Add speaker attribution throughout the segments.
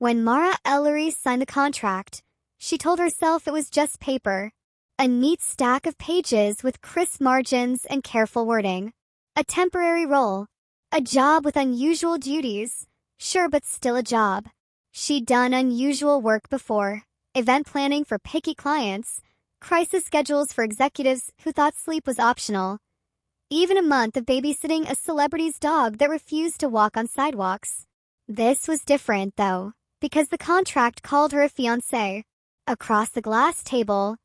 Speaker 1: When Mara Ellery signed the contract, she told herself it was just paper. A neat stack of pages with crisp margins and careful wording. A temporary role. A job with unusual duties. Sure, but still a job. She'd done unusual work before. Event planning for picky clients. Crisis schedules for executives who thought sleep was optional. Even a month of babysitting a celebrity's dog that refused to walk on sidewalks. This was different, though, because the contract called her a fiancée. Across the glass table,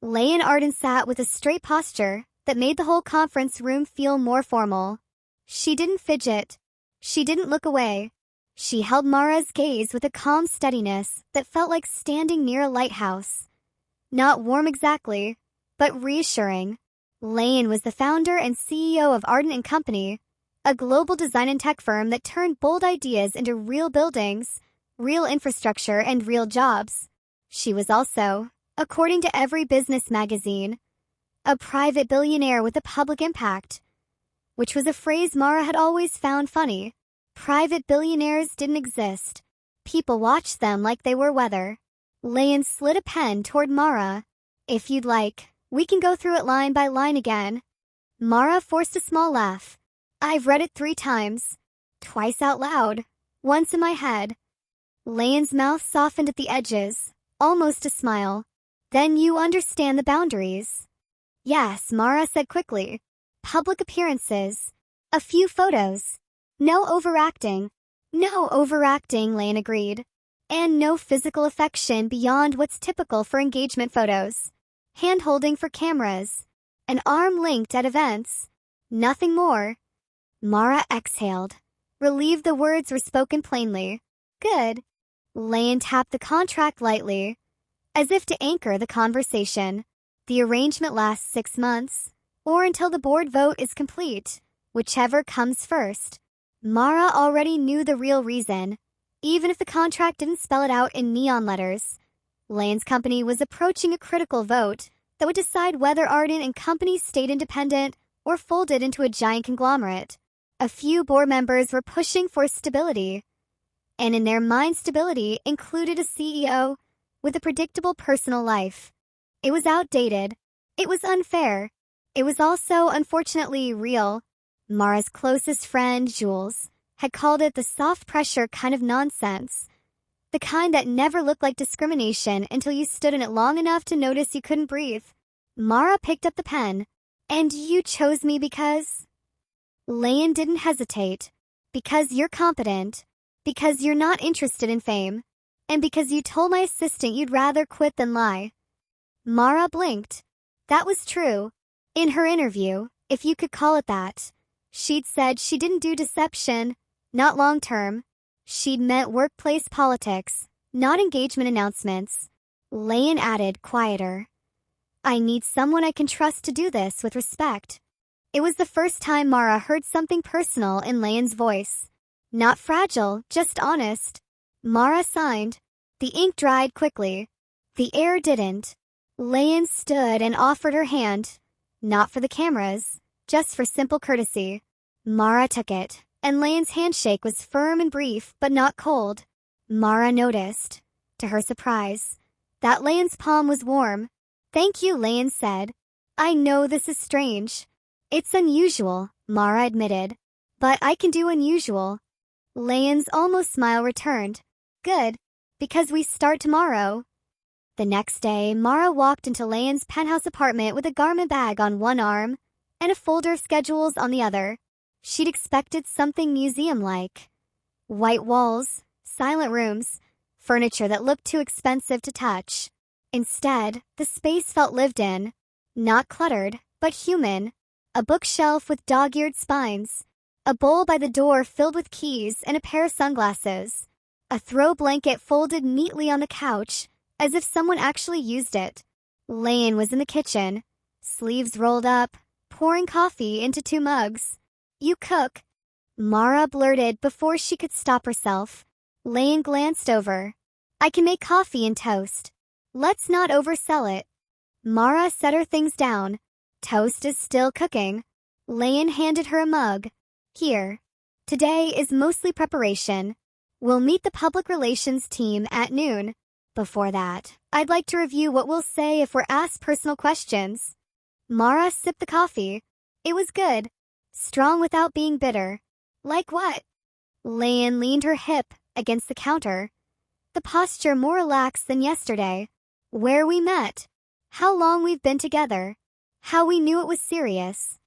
Speaker 1: Layan Ardent sat with a straight posture that made the whole conference room feel more formal. She didn't fidget. She didn't look away. She held Mara's gaze with a calm steadiness that felt like standing near a lighthouse. Not warm exactly, but reassuring. Layan was the founder and CEO of Ardent & Company, a global design and tech firm that turned bold ideas into real buildings, real infrastructure, and real jobs. She was also, according to every business magazine, a private billionaire with a public impact, which was a phrase Mara had always found funny. Private billionaires didn't exist. People watched them like they were weather. Layan slid a pen toward Mara. If you'd like, we can go through it line by line again. Mara forced a small laugh. I've read it 3 times. Twice out loud. Once in my head. Layan's mouth softened at the edges, almost a smile. Then you understand the boundaries. Yes, Mara said quickly. Public appearances. A few photos. No overacting. No overacting, Layan agreed. And no physical affection beyond what's typical for engagement photos. Hand-holding for cameras. An arm linked at events. Nothing more. Mara exhaled. Relieved the words were spoken plainly. Good. Layan tapped the contract lightly, as if to anchor the conversation. The arrangement lasts 6 months, or until the board vote is complete, whichever comes first. Mara already knew the real reason, even if the contract didn't spell it out in neon letters. Layan's company was approaching a critical vote that would decide whether Ardent & Company stayed independent or folded into a giant conglomerate. A few board members were pushing for stability, and in their mind stability included a CEO with a predictable personal life. It was outdated. It was unfair. It was also, unfortunately, real. Mara's closest friend, Jules, had called it the soft pressure kind of nonsense. The kind that never looked like discrimination until you stood in it long enough to notice you couldn't breathe. Mara picked up the pen. And you chose me because? Layan didn't hesitate. Because you're competent. Because you're not interested in fame. And because you told my assistant you'd rather quit than lie. Mara blinked. That was true. In her interview, if you could call it that, she'd said she didn't do deception, not long-term. She'd meant workplace politics, not engagement announcements. Layan added, quieter. I need someone I can trust to do this with respect. It was the first time Mara heard something personal in Layan's voice. Not fragile, just honest. Mara signed. The ink dried quickly. The air didn't. Layan stood and offered her hand. Not for the cameras, just for simple courtesy. Mara took it, and Layan's handshake was firm and brief, but not cold. Mara noticed, to her surprise, that Layan's palm was warm. Thank you, Layan said. I know this is strange. It's unusual, Mara admitted. But I can do unusual. Layan's almost smile returned. Good, because we start tomorrow. The next day, Mara walked into Layan's penthouse apartment with a garment bag on one arm and a folder of schedules on the other. She'd expected something museum-like. White walls, silent rooms, furniture that looked too expensive to touch. Instead, the space felt lived in. Not cluttered, but human. A bookshelf with dog-eared spines. A bowl by the door filled with keys and a pair of sunglasses. A throw blanket folded neatly on the couch, as if someone actually used it. Layan was in the kitchen, sleeves rolled up, pouring coffee into 2 mugs. You cook? Mara blurted before she could stop herself. Layan glanced over. I can make coffee and toast. Let's not oversell it. Mara set her things down. Toast is still cooking. Layan handed her a mug. Here. Today is mostly preparation. We'll meet the public relations team at noon. Before that, I'd like to review what we'll say if we're asked personal questions. Mara sipped the coffee. It was good. Strong without being bitter. Like what? Layan leaned her hip against the counter. The posture more relaxed than yesterday. Where we met. How long we've been together. How we knew it was serious.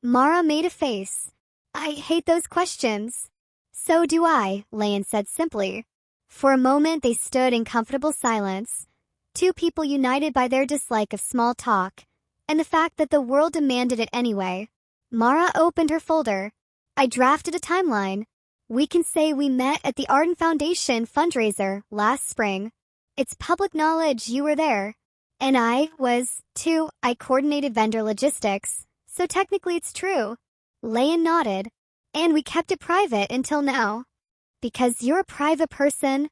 Speaker 1: Mara made a face. I hate those questions. So do I, Layan said simply. For a moment they stood in comfortable silence. Two people united by their dislike of small talk, and the fact that the world demanded it anyway. Mara opened her folder. I drafted a timeline. We can say we met at the Ardent Foundation fundraiser last spring. It's public knowledge you were there. And I was, too. I coordinated vendor logistics, so technically it's true. Layan nodded. And we kept it private until now. Because you're a private person,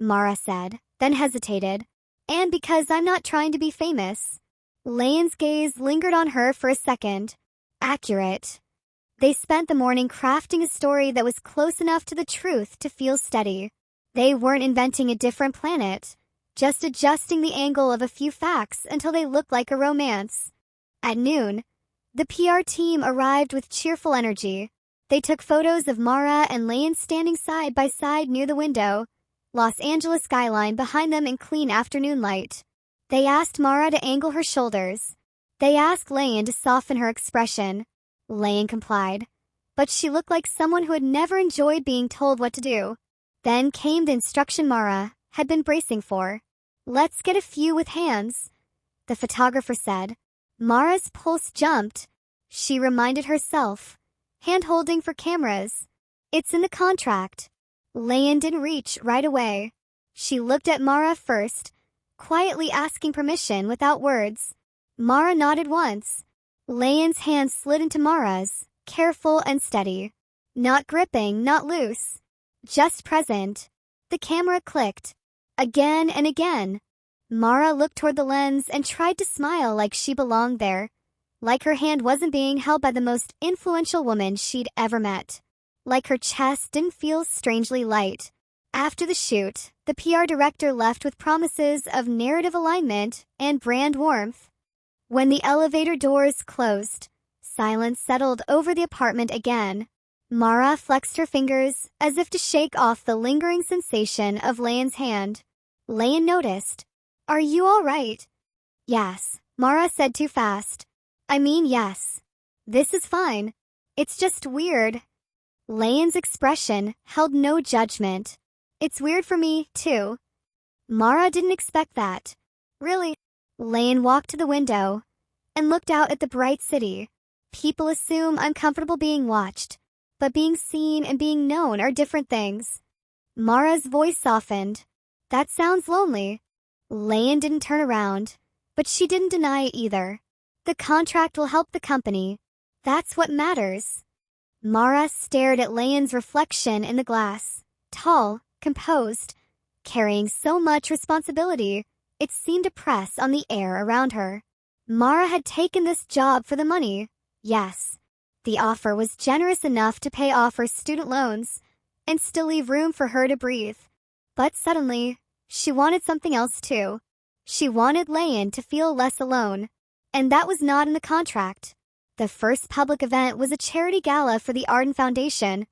Speaker 1: Mara said, then hesitated. And because I'm not trying to be famous. Layan's gaze lingered on her for a second. Accurate. They spent the morning crafting a story that was close enough to the truth to feel steady. They weren't inventing a different planet, just adjusting the angle of a few facts until they looked like a romance. At noon, the PR team arrived with cheerful energy. They took photos of Mara and Layan standing side by side near the window, Los Angeles skyline behind them in clean afternoon light. They asked Mara to angle her shoulders. They asked Layan to soften her expression. Layan complied. But she looked like someone who had never enjoyed being told what to do. Then came the instruction Mara had been bracing for. Let's get a few with hands, the photographer said. Mara's pulse jumped. She reminded herself. Hand-holding for cameras. It's in the contract. Layan didn't reach right away. She looked at Mara first, quietly asking permission without words. Mara nodded once. Layan's hand slid into Mara's, careful and steady. Not gripping, not loose. Just present. The camera clicked. Again and again. Mara looked toward the lens and tried to smile like she belonged there. Like her hand wasn't being held by the most influential woman she'd ever met. Like her chest didn't feel strangely light. After the shoot, the PR director left with promises of narrative alignment and brand warmth. When the elevator doors closed, silence settled over the apartment again. Mara flexed her fingers as if to shake off the lingering sensation of Layan's hand. Layan noticed. Are you all right? Yes, Mara said too fast. I mean, yes. This is fine. It's just weird. Layan's expression held no judgment. It's weird for me, too. Mara didn't expect that. Really? Layan walked to the window and looked out at the bright city. People assume I'm comfortable being watched, but being seen and being known are different things. Mara's voice softened. That sounds lonely. Layan didn't turn around, but she didn't deny it either. The contract will help the company. That's what matters. Mara stared at Layan's reflection in the glass. Tall, composed, carrying so much responsibility, it seemed to press on the air around her. Mara had taken this job for the money. Yes. The offer was generous enough to pay off her student loans and still leave room for her to breathe. But suddenly, she wanted something else too. She wanted Layan to feel less alone. And that was not in the contract. The first public event was a charity gala for the Ardent Foundation,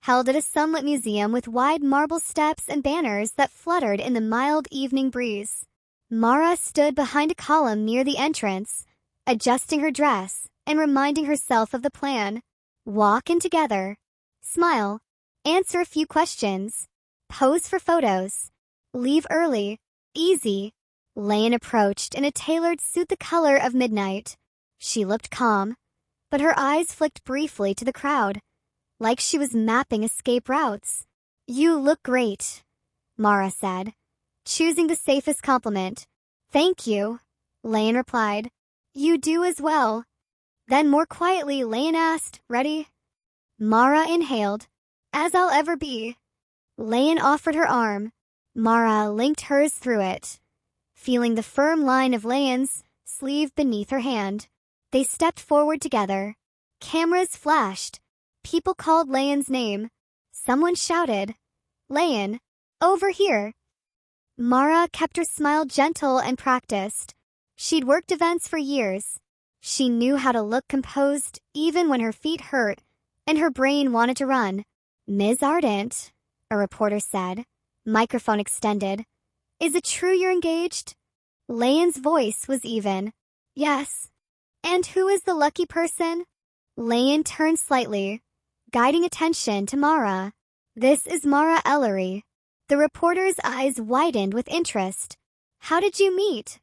Speaker 1: held at a sunlit museum with wide marble steps and banners that fluttered in the mild evening breeze. Mara stood behind a column near the entrance, adjusting her dress and reminding herself of the plan. Walk in together. Smile. Answer a few questions. Pose for photos. Leave early. Easy. Layan approached in a tailored suit the color of midnight. She looked calm, but her eyes flicked briefly to the crowd, like she was mapping escape routes. You look great, Mara said, choosing the safest compliment. Thank you, Layan replied. You do as well. Then more quietly, Layan asked, ready? Mara inhaled. As I'll ever be. Layan offered her arm. Mara linked hers through it, feeling the firm line of Layan's sleeve beneath her hand. They stepped forward together. Cameras flashed. People called Layan's name. Someone shouted, Layan, over here. Mara kept her smile gentle and practiced. She'd worked events for years. She knew how to look composed even when her feet hurt and her brain wanted to run. Ms. Ardent, a reporter said, microphone extended. Is it true you're engaged? Layan's voice was even. Yes. And who is the lucky person? Layan turned slightly, guiding attention to Mara. This is Mara Ellery. The reporter's eyes widened with interest. How did you meet?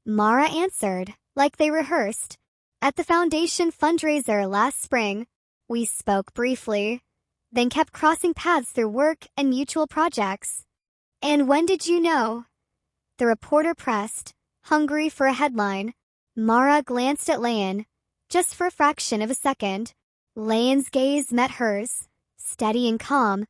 Speaker 1: Mara answered, like they rehearsed. At the foundation fundraiser last spring, we spoke briefly, then kept crossing paths through work and mutual projects. And when did you know? The reporter pressed, hungry for a headline. Mara glanced at Layan, just for a fraction of a second. Layan's gaze met hers, steady and calm,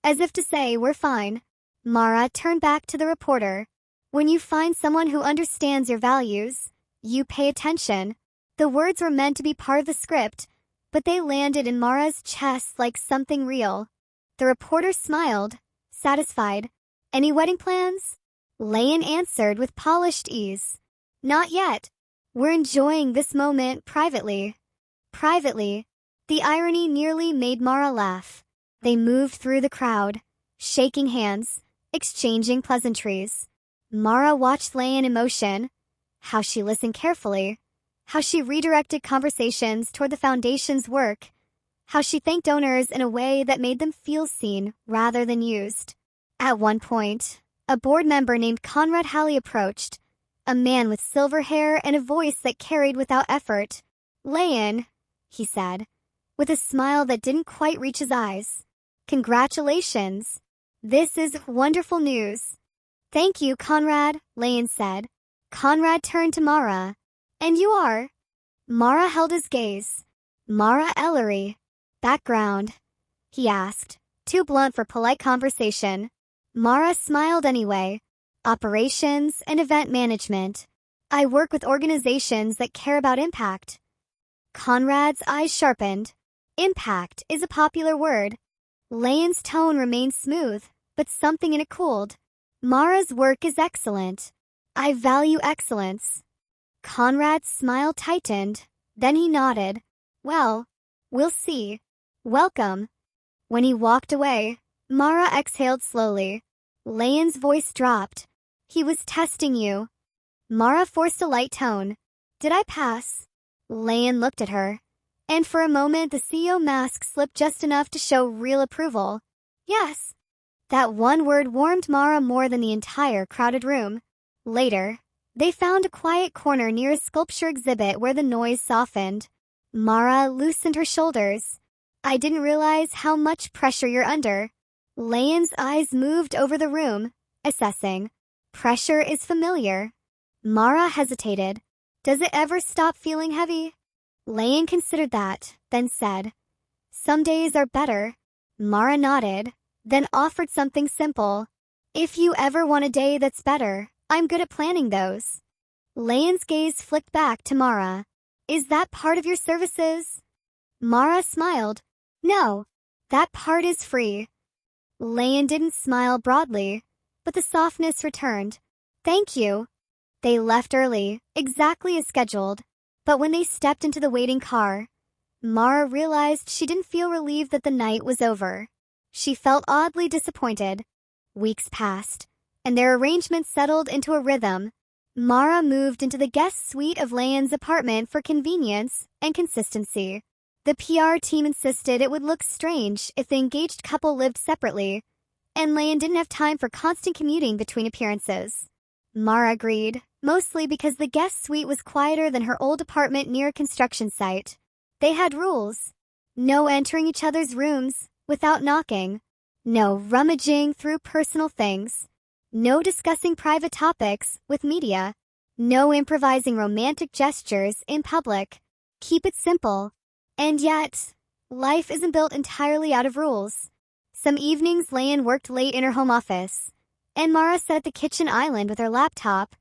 Speaker 1: as if to say, we're fine. Mara turned back to the reporter. When you find someone who understands your values, you pay attention. The words were meant to be part of the script, but they landed in Mara's chest like something real. The reporter smiled, satisfied. Any wedding plans? Layan answered with polished ease. Not yet. We're enjoying this moment privately. Privately. The irony nearly made Mara laugh. They moved through the crowd, shaking hands, exchanging pleasantries. Mara watched Layan in motion, how she listened carefully, how she redirected conversations toward the foundation's work, how she thanked donors in a way that made them feel seen rather than used. At one point, a board member named Conrad Halley approached, a man with silver hair and a voice that carried without effort. Layan, he said, with a smile that didn't quite reach his eyes. Congratulations. This is wonderful news. Thank you, Conrad, Layan said. Conrad turned to Mara. And you are? Mara held his gaze. Mara Ellery. Background? He asked, too blunt for polite conversation. Mara smiled anyway. Operations and event management. I work with organizations that care about impact. Conrad's eyes sharpened. Impact is a popular word. Layan's tone remained smooth, but something in it cooled. Mara's work is excellent. I value excellence. Conrad's smile tightened, then he nodded. Well, we'll see. Welcome. When he walked away, Mara exhaled slowly. Layan's voice dropped. He was testing you. Mara forced a light tone. Did I pass? Layan looked at her, and for a moment the CEO mask slipped just enough to show real approval. Yes. That one word warmed Mara more than the entire crowded room. Later, they found a quiet corner near a sculpture exhibit where the noise softened. Mara loosened her shoulders. I didn't realize how much pressure you're under. Layan's eyes moved over the room, assessing. Pressure is familiar. Mara hesitated. Does it ever stop feeling heavy? Layan considered that, then said, some days are better. Mara nodded, then offered something simple. If you ever want a day that's better, I'm good at planning those. Layan's gaze flicked back to Mara. Is that part of your services? Mara smiled. No, that part is free. Layan didn't smile broadly, but the softness returned. Thank you. They left early, exactly as scheduled. But when they stepped into the waiting car, Mara realized she didn't feel relieved that the night was over. She felt oddly disappointed. Weeks passed, and their arrangements settled into a rhythm. Mara moved into the guest suite of Layan's apartment for convenience and consistency. The PR team insisted it would look strange if the engaged couple lived separately, and Layan didn't have time for constant commuting between appearances. Mara agreed, mostly because the guest suite was quieter than her old apartment near a construction site. They had rules. No entering each other's rooms without knocking. No rummaging through personal things. No discussing private topics with media. No improvising romantic gestures in public. Keep it simple. And yet, life isn't built entirely out of rules. Some evenings Layan worked late in her home office, and Mara sat at the kitchen island with her laptop,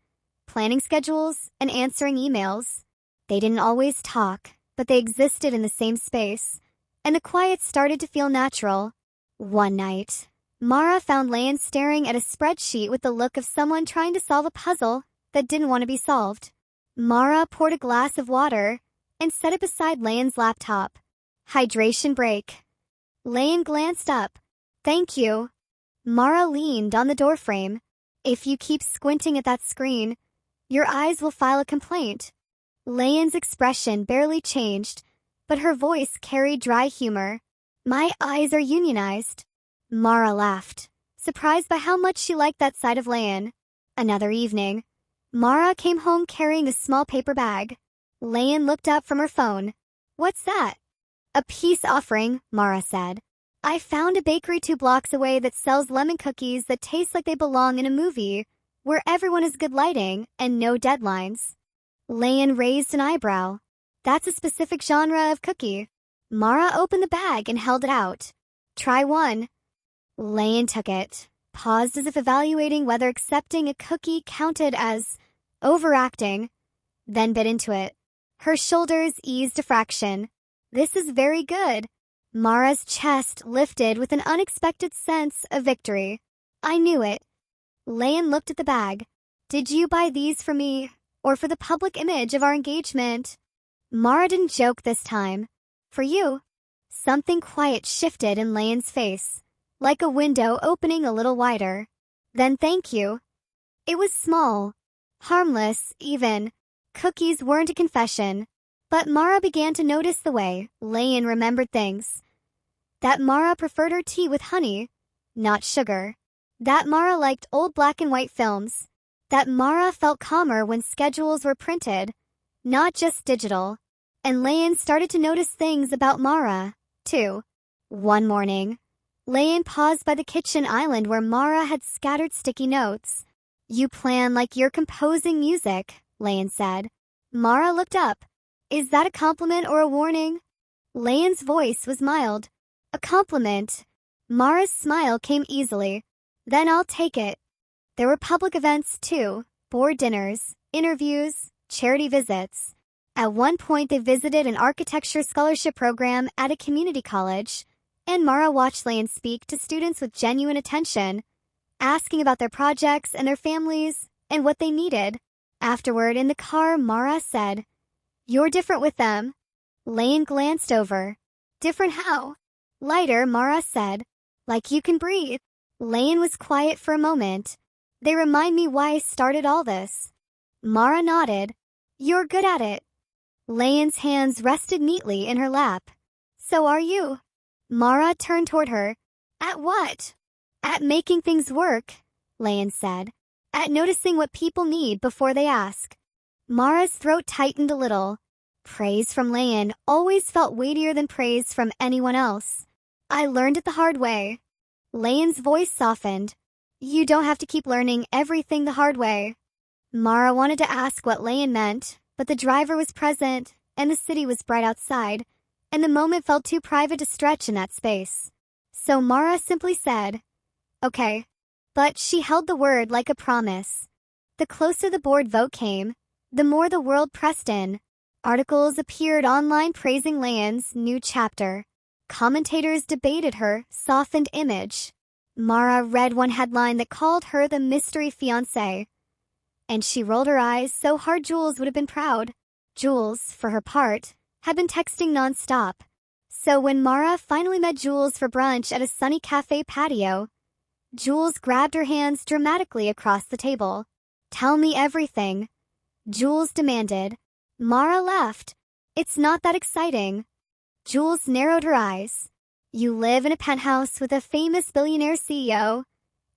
Speaker 1: planning schedules and answering emails. They didn't always talk, but they existed in the same space, and the quiet started to feel natural. One night, Mara found Layan staring at a spreadsheet with the look of someone trying to solve a puzzle that didn't want to be solved. Mara poured a glass of water and set it beside Layan's laptop. Hydration break. Layan glanced up. Thank you. Mara leaned on the doorframe. If you keep squinting at that screen, your eyes will file a complaint. Layan's expression barely changed, but her voice carried dry humor. My eyes are unionized. Mara laughed, surprised by how much she liked that side of Layan. Another evening, Mara came home carrying a small paper bag. Layan looked up from her phone. What's that? A peace offering, Mara said. I found a bakery 2 blocks away that sells lemon cookies that taste like they belong in a movie, where everyone has good lighting and no deadlines. Layan raised an eyebrow. That's a specific genre of cookie. Mara opened the bag and held it out. Try one. Layan took it, paused as if evaluating whether accepting a cookie counted as overacting, then bit into it. Her shoulders eased a fraction. This is very good. Mara's chest lifted with an unexpected sense of victory. I knew it. Layan looked at the bag. Did you buy these for me, or for the public image of our engagement? Mara didn't joke this time. For you. Something quiet shifted in Layan's face, like a window opening a little wider. Then thank you. It was small, harmless, even. Cookies weren't a confession, but Mara began to notice the way Layan remembered things. That Mara preferred her tea with honey, not sugar. That Mara liked old black and white films. That Mara felt calmer when schedules were printed, not just digital. And Layan started to notice things about Mara, too. One morning, Layan paused by the kitchen island where Mara had scattered sticky notes. You plan like you're composing music, Layan said. Mara looked up. Is that a compliment or a warning? Layan's voice was mild. A compliment. Mara's smile came easily. Then I'll take it. There were public events too, board dinners, interviews, charity visits. At one point they visited an architecture scholarship program at a community college, and Mara watched Layan speak to students with genuine attention, asking about their projects and their families and what they needed. Afterward, in the car, Mara said, You're different with them. Layan glanced over. Different how? Lighter, Mara said. Like you can breathe. Layan was quiet for a moment. They remind me why I started all this. Mara nodded. You're good at it. Layan's hands rested neatly in her lap. So are you. Mara turned toward her. At what? At making things work, Layan said. At noticing what people need before they ask. Mara's throat tightened a little. Praise from Layan always felt weightier than praise from anyone else. I learned it the hard way. Layan's voice softened. You don't have to keep learning everything the hard way. Mara wanted to ask what Layan meant, but the driver was present, and the city was bright outside, and the moment felt too private to stretch in that space. So Mara simply said, Okay. But she held the word like a promise. The closer the board vote came, the more the world pressed in. Articles appeared online praising Layan's new chapter. Commentators debated her softened image. Mara read one headline that called her the mystery fiancée. And she rolled her eyes so hard Jules would have been proud. Jules, for her part, had been texting nonstop. So when Mara finally met Jules for brunch at a sunny cafe patio, Jules grabbed her hands dramatically across the table. Tell me everything, Jules demanded. Mara laughed. It's not that exciting. Jules narrowed her eyes. You live in a penthouse with a famous billionaire CEO,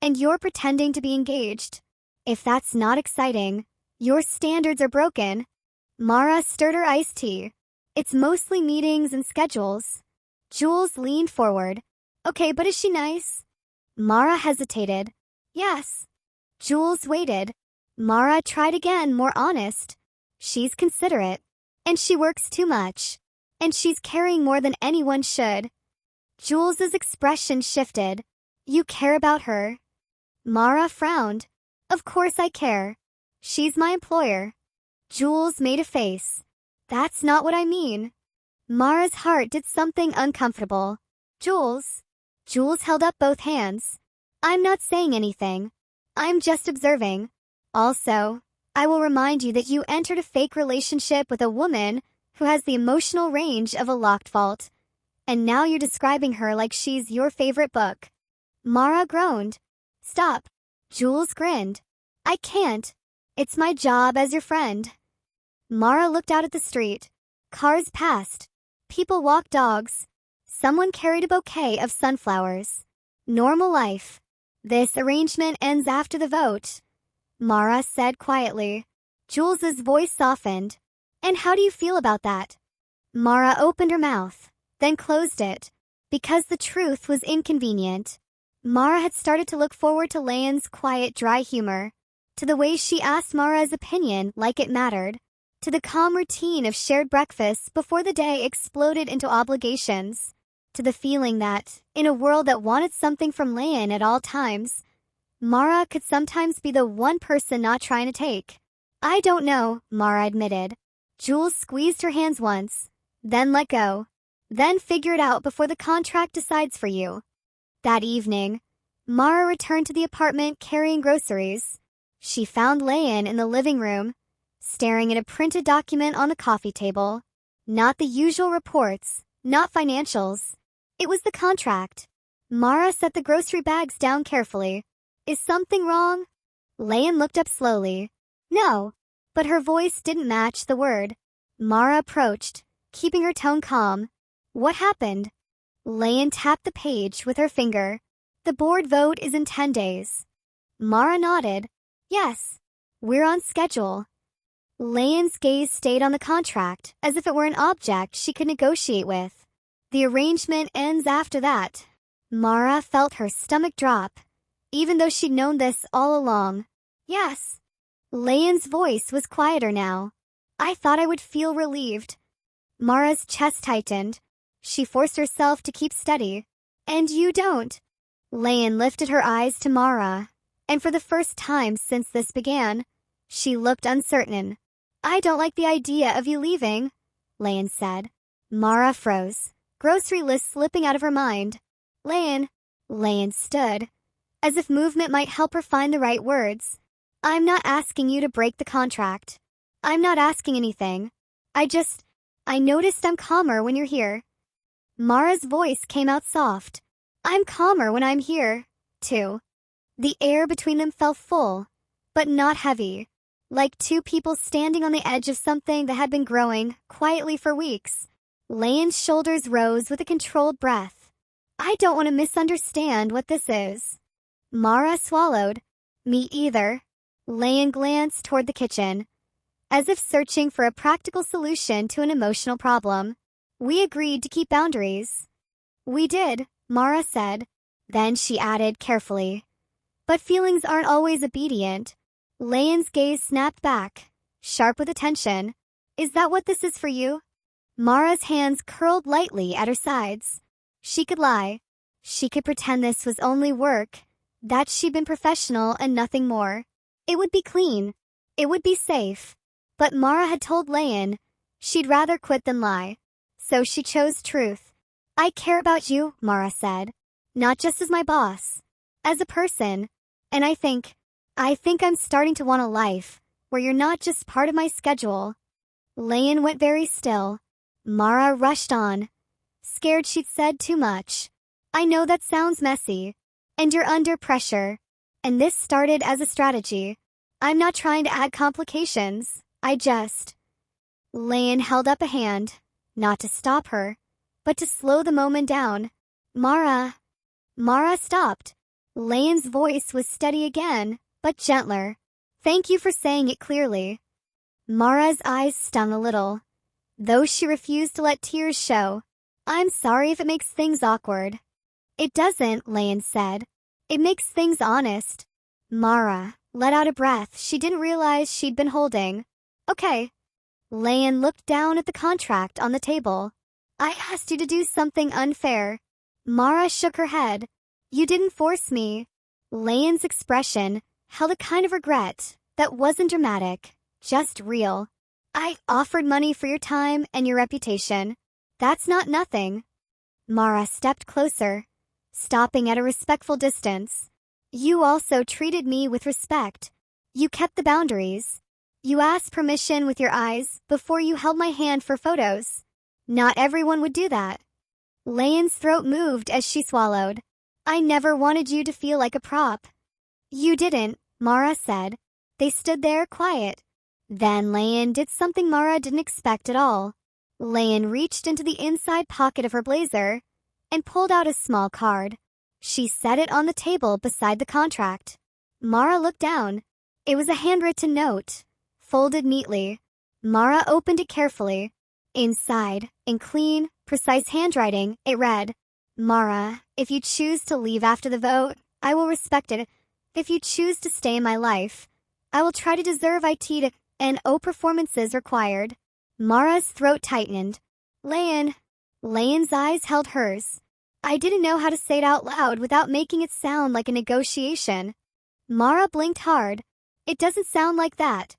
Speaker 1: and you're pretending to be engaged. If that's not exciting, your standards are broken. Mara stirred her iced tea. It's mostly meetings and schedules. Jules leaned forward. Okay, but is she nice? Mara hesitated. Yes. Jules waited. Mara tried again, more honest. She's considerate. And she works too much. And she's caring more than anyone should. Jules's expression shifted. You care about her? Mara frowned. Of course I care. She's my employer. Jules made a face. That's not what I mean. Mara's heart did something uncomfortable. Jules. Jules held up both hands. I'm not saying anything. I'm just observing. Also, I will remind you that you entered a fake relationship with a woman who has the emotional range of a locked vault. And now you're describing her like she's your favorite book. Mara groaned. Stop. Jules grinned. I can't. It's my job as your friend. Mara looked out at the street. Cars passed. People walked dogs. Someone carried a bouquet of sunflowers. Normal life. This arrangement ends after the vote, Mara said quietly. Jules's voice softened. And how do you feel about that? Mara opened her mouth, then closed it, because the truth was inconvenient. Mara had started to look forward to Layan's quiet, dry humor, to the way she asked Mara's opinion like it mattered, to the calm routine of shared breakfasts before the day exploded into obligations, to the feeling that, in a world that wanted something from Layan at all times, Mara could sometimes be the one person not trying to take. I don't know, Mara admitted. Jules squeezed her hands once, then let go. Then figure it out before the contract decides for you. That evening, Mara returned to the apartment carrying groceries. She found Layan in the living room, staring at a printed document on the coffee table. Not the usual reports, not financials. It was the contract. Mara set the grocery bags down carefully. Is something wrong? Layan looked up slowly. No. But her voice didn't match the word. Mara approached, keeping her tone calm. What happened? Layan tapped the page with her finger. The board vote is in 10 days. Mara nodded. Yes. We're on schedule. Layan's gaze stayed on the contract, as if it were an object she could negotiate with. The arrangement ends after that. Mara felt her stomach drop, even though she'd known this all along. Yes. Layan's voice was quieter now. I thought I would feel relieved. Mara's chest tightened. She forced herself to keep steady. And you don't. Layan lifted her eyes to Mara, and for the first time since this began, she looked uncertain. I don't like the idea of you leaving, Layan said. Mara froze, grocery list slipping out of her mind. Layan stood, as if movement might help her find the right words. I'm not asking you to break the contract. I'm not asking anything. I noticed I'm calmer when you're here. Mara's voice came out soft. I'm calmer when I'm here, too. The air between them felt full, but not heavy, like two people standing on the edge of something that had been growing quietly for weeks. Layan's shoulders rose with a controlled breath. I don't want to misunderstand what this is. Mara swallowed. Me either. Layan glanced toward the kitchen, as if searching for a practical solution to an emotional problem. We agreed to keep boundaries. We did, Mara said. Then she added carefully. But feelings aren't always obedient. Layan's gaze snapped back, sharp with attention. Is that what this is for you? Mara's hands curled lightly at her sides. She could lie. She could pretend this was only work, that she'd been professional and nothing more. It would be clean. It would be safe. But Mara had told Layan she'd rather quit than lie. So she chose truth. I care about you, Mara said. Not just as my boss. As a person. And I think I'm starting to want a life where you're not just part of my schedule. Layan went very still. Mara rushed on, scared she'd said too much. I know that sounds messy. And you're under pressure. And this started as a strategy. I'm not trying to add complications. Layan held up a hand, not to stop her, but to slow the moment down. Mara stopped. Layan's voice was steady again, but gentler. Thank you for saying it clearly. Mara's eyes stung a little, though she refused to let tears show. I'm sorry if it makes things awkward. It doesn't, Layan said. It makes things honest. Mara let out a breath she didn't realize she'd been holding. Okay. Layan looked down at the contract on the table. I asked you to do something unfair. Mara shook her head. You didn't force me. Layan's expression held a kind of regret that wasn't dramatic, just real. I offered money for your time and your reputation. That's not nothing. Mara stepped closer, stopping at a respectful distance. You also treated me with respect. You kept the boundaries. You asked permission with your eyes before you held my hand for photos. Not everyone would do that. Layan's throat moved as she swallowed. I never wanted you to feel like a prop. You didn't, Mara said. They stood there quiet. Then Layan did something Mara didn't expect at all. Layan reached into the inside pocket of her blazer and pulled out a small card. She set it on the table beside the contract. Mara looked down. It was a handwritten note, folded neatly. Mara opened it carefully. Inside, in clean, precise handwriting, it read, Mara, if you choose to leave after the vote, I will respect it. If you choose to stay in my life, I will try to deserve it and O performances required. Mara's throat tightened. Layan's eyes held hers. I didn't know how to say it out loud without making it sound like a negotiation. Mara blinked hard. It doesn't sound like that.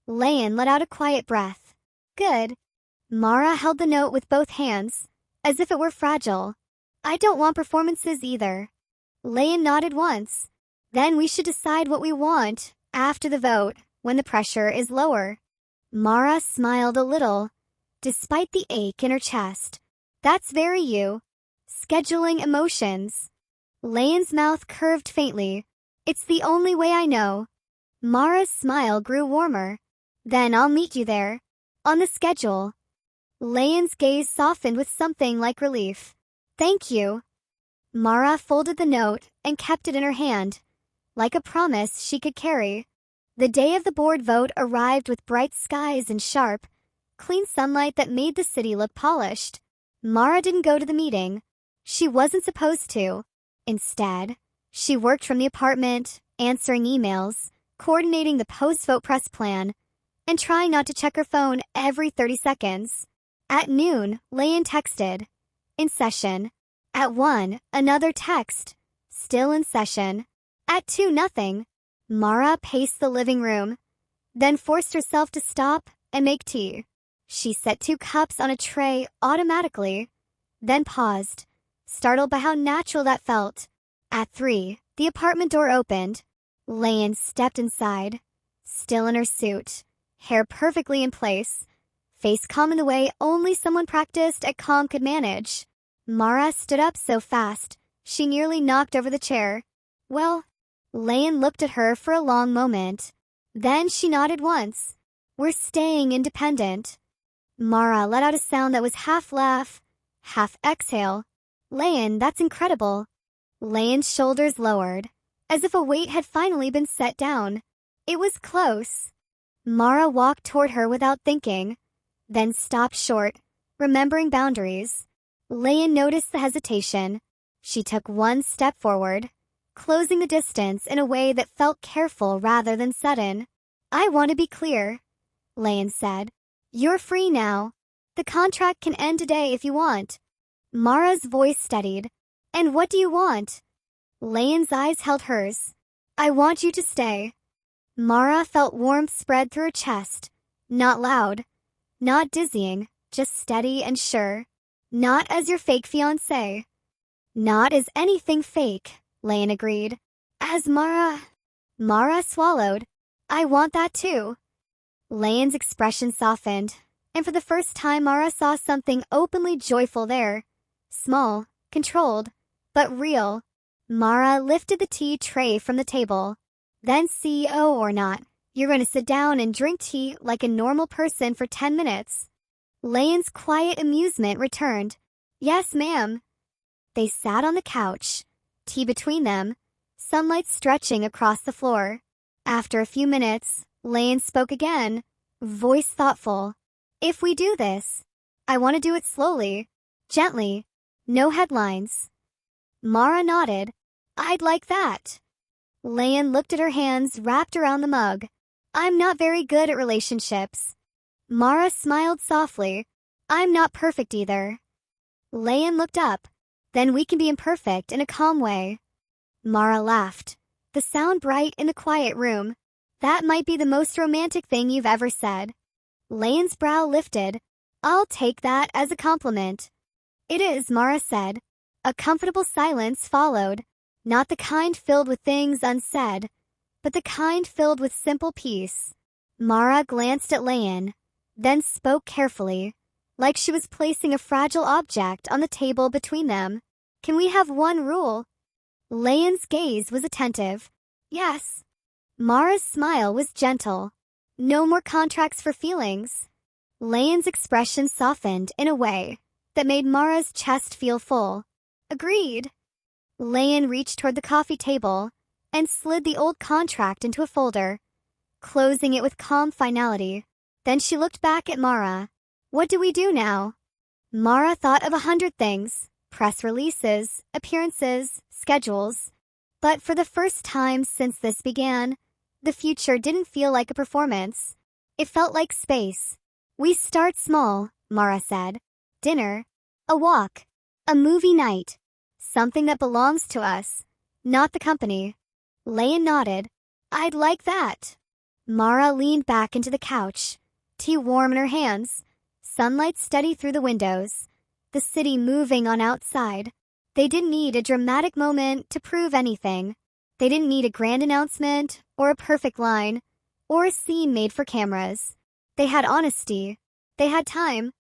Speaker 1: Layan let out a quiet breath. Good. Mara held the note with both hands, as if it were fragile. I don't want performances either. Layan nodded once. Then we should decide what we want after the vote, when the pressure is lower. Mara smiled a little, despite the ache in her chest. That's very you. Scheduling emotions. Layan's mouth curved faintly. It's the only way I know. Mara's smile grew warmer. Then I'll meet you there. On the schedule. Layan's gaze softened with something like relief. Thank you. Mara folded the note and kept it in her hand, like a promise she could carry. The day of the board vote arrived with bright skies and sharp, clean sunlight that made the city look polished. Mara didn't go to the meeting. She wasn't supposed to. Instead, she worked from the apartment, answering emails, coordinating the post-vote press plan, and trying not to check her phone every 30 seconds. At noon, Layan texted. In session. At 1, another text. Still in session. At 2, nothing. Mara paced the living room, then forced herself to stop and make tea. She set 2 cups on a tray automatically, then paused, startled by how natural that felt. At 3, the apartment door opened. Layan stepped inside, still in her suit, hair perfectly in place, face calm in the way only someone practiced at calm could manage. Mara stood up so fast, she nearly knocked over the chair. Well, Layan looked at her for a long moment. Then she nodded once. We're staying independent. Mara let out a sound that was half laugh, half exhale. Layan, that's incredible. Layan's shoulders lowered, as if a weight had finally been set down. It was close. Mara walked toward her without thinking, then stopped short, remembering boundaries. Layan noticed the hesitation. She took 1 step forward, closing the distance in a way that felt careful rather than sudden. I want to be clear, Layan said. You're free now. The contract can end today if you want. Mara's voice steadied. And what do you want? Layan's eyes held hers. I want you to stay. Mara felt warmth spread through her chest. Not loud. Not dizzying, just steady and sure. Not as your fake fiancé. Not as anything fake, Layan agreed. As Mara swallowed. I want that too. Layan's expression softened, and for the first time Mara saw something openly joyful there. Small, controlled, but real. Mara lifted the tea tray from the table. Then CEO or not, you're going to sit down and drink tea like a normal person for 10 minutes. Layan's quiet amusement returned. Yes, ma'am. They sat on the couch, tea between them, sunlight stretching across the floor. After a few minutes, Layan spoke again, voice thoughtful. If we do this, I want to do it slowly, gently, no headlines. Mara nodded. I'd like that. Layan looked at her hands wrapped around the mug. I'm not very good at relationships. Mara smiled softly. I'm not perfect either. Layan looked up. Then we can be imperfect in a calm way. Mara laughed, the sound bright in the quiet room. That might be the most romantic thing you've ever said. Layan's brow lifted. I'll take that as a compliment. It is, Mara said. A comfortable silence followed. Not the kind filled with things unsaid, but the kind filled with simple peace. Mara glanced at Layan, then spoke carefully, like she was placing a fragile object on the table between them. Can we have one rule? Layan's gaze was attentive. Yes. Mara's smile was gentle. No more contracts for feelings. Layan's expression softened in a way that made Mara's chest feel full. Agreed. Layan reached toward the coffee table and slid the old contract into a folder, closing it with calm finality. Then she looked back at Mara. What do we do now? Mara thought of 100 things. Press releases, appearances, schedules. But for the first time since this began, the future didn't feel like a performance. It felt like space. We start small, Mara said. Dinner, a walk, a movie night. Something that belongs to us, not the company. Layan nodded. I'd like that. Mara leaned back into the couch, tea warm in her hands, sunlight steady through the windows, the city moving on outside. They didn't need a dramatic moment to prove anything. They didn't need a grand announcement, or a perfect line, or a scene made for cameras. They had honesty. They had time.